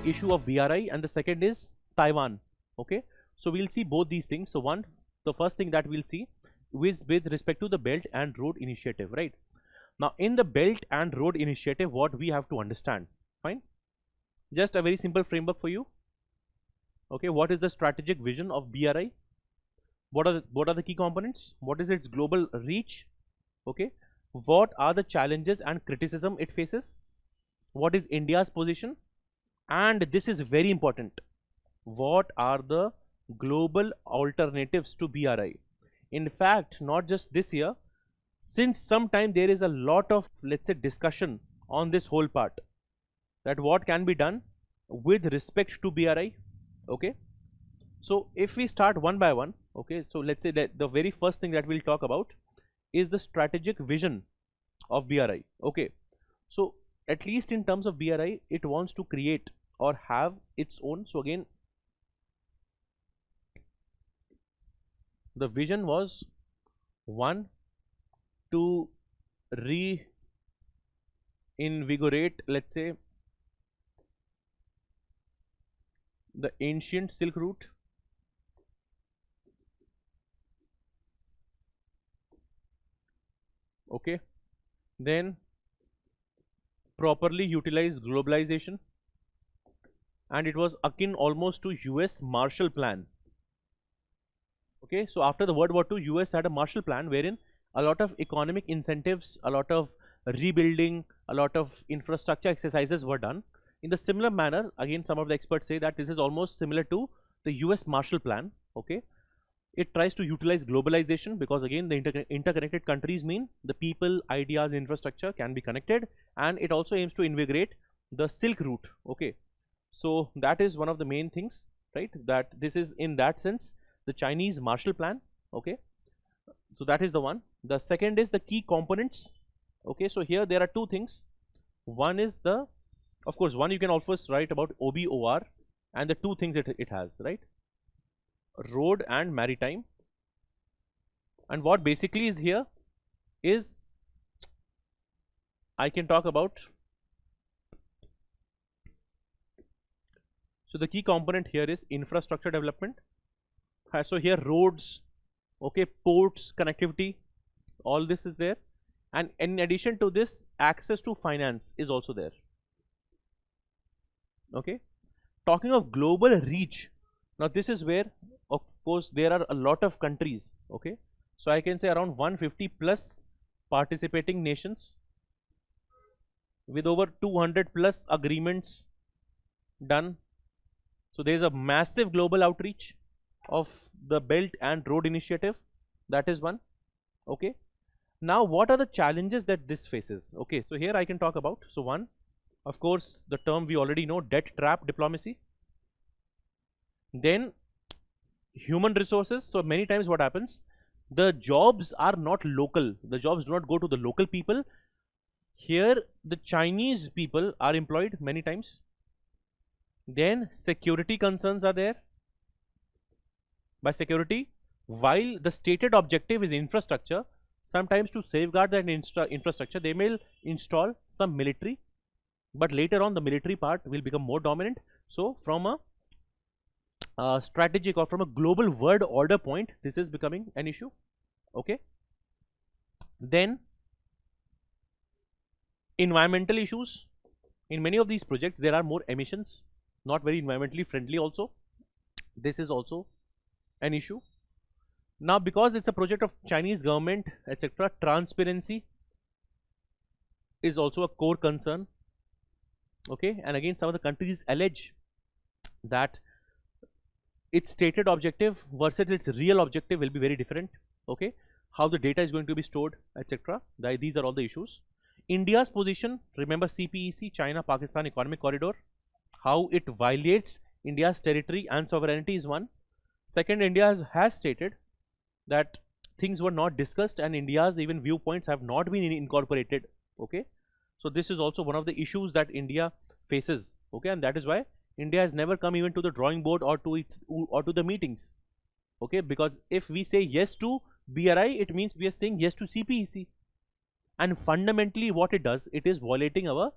issue of BRI, and the second is Taiwan. Okay, so we'll see both these things. So the first thing that we'll see is with respect to the Belt and Road Initiative, right? Now in the Belt and Road Initiative, what we have to understand, fine, just a very simple framework for you. Okay, what is the strategic vision of BRI? What are the key components? What is its global reach? Okay, what are the challenges and criticism it faces? What is India's position? And this is very important, what are the global alternatives to BRI? In fact, not just this year, since some time there is a lot of, let's say, discussion on this whole part, that what can be done with respect to BRI. Okay, so if we start one by one, okay, so let's say that the very first thing that we'll talk about is the strategic vision of BRI. Okay, so at least in terms of BRI, it wants to create or have its own. So again, the vision was one, to reinvigorate, let's say, the ancient Silk Route. Okay, then properly utilize globalization, and it was akin almost to US Marshall Plan. Okay, so after the World War II, US had a Marshall Plan wherein a lot of economic incentives, a lot of rebuilding, a lot of infrastructure exercises were done. In the similar manner, again, some of the experts say that this is almost similar to the US Marshall Plan. Okay, it tries to utilize globalization because again, the interconnected countries mean the people, ideas, infrastructure can be connected, and it also aims to invigorate the Silk Route. Okay, so that is one of the main things, right? That this is in that sense the Chinese Marshall Plan. Okay, so that is the one. The second is the key components. Okay, so here there are two things. One is the, of course, one you can also write about OBOR, and the two things it has, right? Road and maritime. And what basically is here is, I can talk about, so the key component here is infrastructure development. So here roads, okay, ports, connectivity, all this is there, and in addition to this, access to finance is also there. Okay, talking of global reach, now this is where, of course, there are a lot of countries. Okay, so I can say around 150 plus participating nations with over 200 plus agreements done. So there is a massive global outreach of the Belt and Road Initiative. That is one. Okay, now what are the challenges that this faces? Okay, so here I can talk about, so one, of course, the term we already know, debt trap diplomacy. Then human resources. So many times what happens, the jobs are not local, the jobs do not go to the local people. Here the Chinese people are employed many times. Then security concerns are there. By security, while the stated objective is infrastructure, sometimes to safeguard that infrastructure they may install some military, but later on the military part will become more dominant. So from a strategic or from a global world order point, this is becoming an issue. Okay, then environmental issues. In many of these projects there are more emissions, not very environmentally friendly also. This is also an issue. Now because it's a project of Chinese government, etc., transparency is also a core concern. Okay, and again some of the countries allege that its stated objective versus its real objective will be very different. Okay, how the data is going to be stored, etc., these are all the issues. India's position, remember CPEC, China Pakistan Economic Corridor, how it violates India's territory and sovereignty is one. Second, India has stated that things were not discussed and India's even viewpoints have not been incorporated. Okay, so this is also one of the issues that India faces. Okay, and that is why India has never come even to the drawing board or to the meetings. Okay, because if we say yes to BRI, it means we are saying yes to CPEC, and fundamentally what it does, it is violating our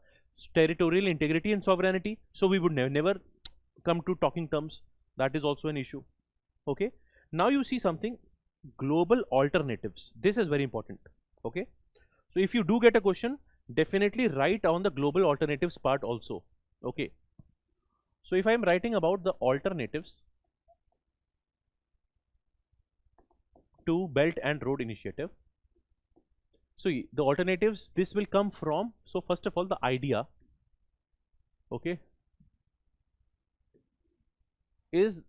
territorial integrity and sovereignty. So we would never come to talking terms. That is also an issue. Okay. Now you see something, global alternatives. This is very important. Okay. So if you do get a question, definitely write on the global alternatives part also. Okay. So if I am writing about the alternatives to Belt and Road Initiative, so the alternatives, this will come from, so first of all, the idea, okay, is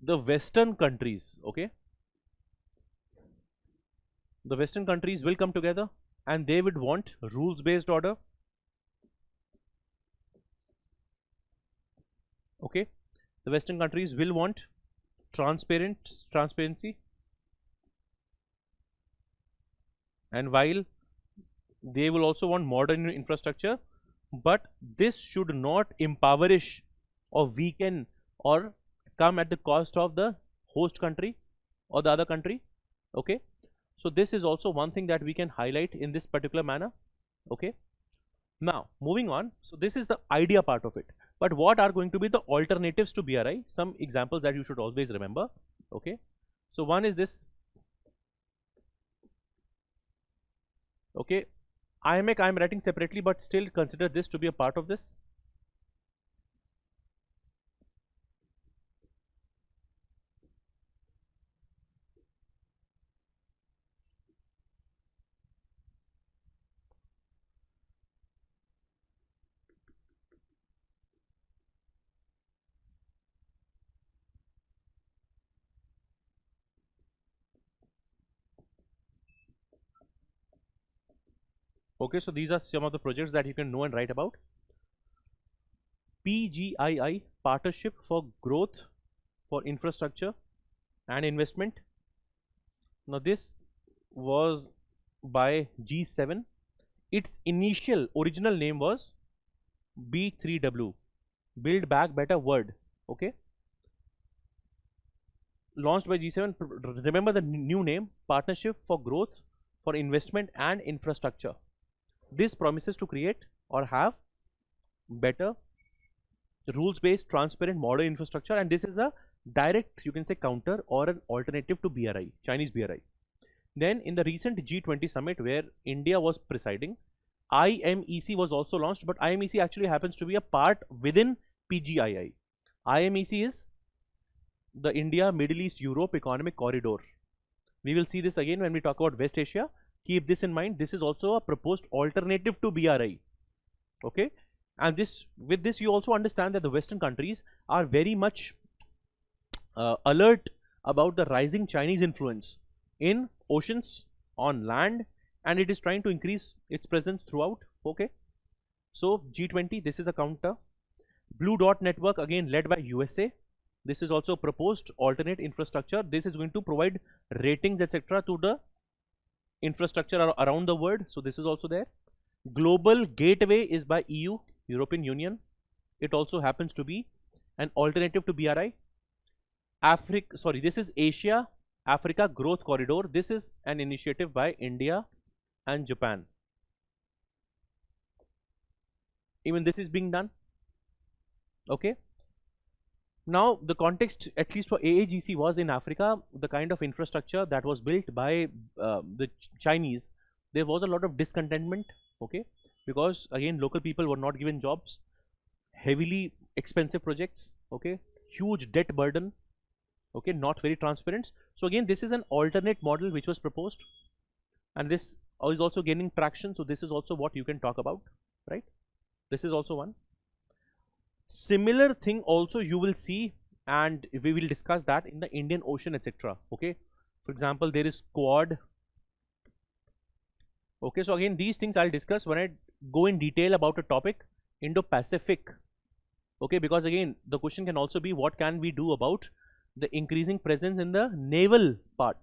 the Western countries, okay, the Western countries will come together and they would want rules based order, okay, the Western countries will want transparency, and while they will also want modern infrastructure, but this should not impoverish or weaken or come at the cost of the host country or the other country. Okay, so this is also one thing that we can highlight in this particular manner. Okay, now moving on, so this is the idea part of it, but what are going to be the alternatives to BRI? Some examples that you should always remember. Okay, so one is this. Okay, IMEC I am writing separately, but still consider this to be a part of this. Okay, so these are some of the projects that you can know and write about. PGII, Partnership for Growth for Infrastructure and Investment. Now this was by G7. Its initial original name was B3W, Build Back Better World. Okay, launched by G7. Remember the new name, Partnership for Growth for Investment and Infrastructure. This promises to create or have better rules-based, transparent, modern infrastructure, and this is a direct, you can say, counter or an alternative to BRI, Chinese BRI. Then in the recent G20 summit where India was presiding, IMEC was also launched, but IMEC actually happens to be a part within PGII. IMEC is the India, Middle East, Europe Economic Corridor. We will see this again when we talk about West Asia. Keep this in mind. This is also a proposed alternative to BRI. Okay, and this, with this, you also understand that the Western countries are very much alert about the rising Chinese influence in oceans, on land, and it is trying to increase its presence throughout. Okay, so G20, this is a counter. Blue Dot Network, again led by USA. This is also proposed alternate infrastructure. This is going to provide ratings, etc., to the infrastructure around the world. So this is also there. Global Gateway is by EU, European Union. It also happens to be an alternative to BRI. This is Asia Africa Growth Corridor. This is an initiative by India and Japan. Even this is being done. Okay, now the context, at least for AAGC, was in Africa, the kind of infrastructure that was built by the Chinese, there was a lot of discontentment. Okay, because again local people were not given jobs, heavily expensive projects, okay, huge debt burden, okay, not very transparent. So again, this is an alternate model which was proposed, and this is also gaining traction. So this is also what you can talk about, right? This is also one. Similar thing also you will see, and we will discuss that in the Indian Ocean, etc. Okay, for example, there is Quad. Okay, so again these things I'll discuss when I go in detail about a topic, Indo-Pacific. Okay, because again the question can also be, what can we do about the increasing presence in the naval part?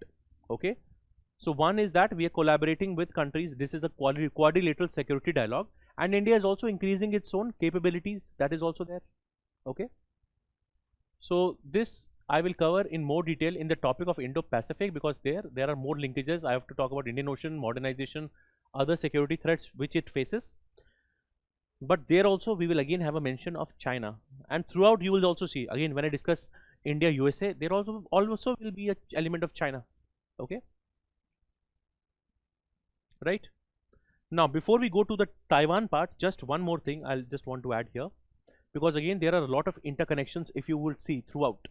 Okay, so one is that we are collaborating with countries. This is a quadrilateral security dialogue, and India is also increasing its own capabilities. That is also there. Okay, so this I will cover in more detail in the topic of Indo-Pacific, because there are more linkages. I have to talk about Indian Ocean, modernization, other security threats which it faces. but there also we will again have a mention of China, and throughout you will also see again when I discuss India, USA, there also will be a element of China. Okay, right? Now before we go to the Taiwan part, just one more thing I'll just want to add here, because again there are a lot of interconnections if you will see throughout.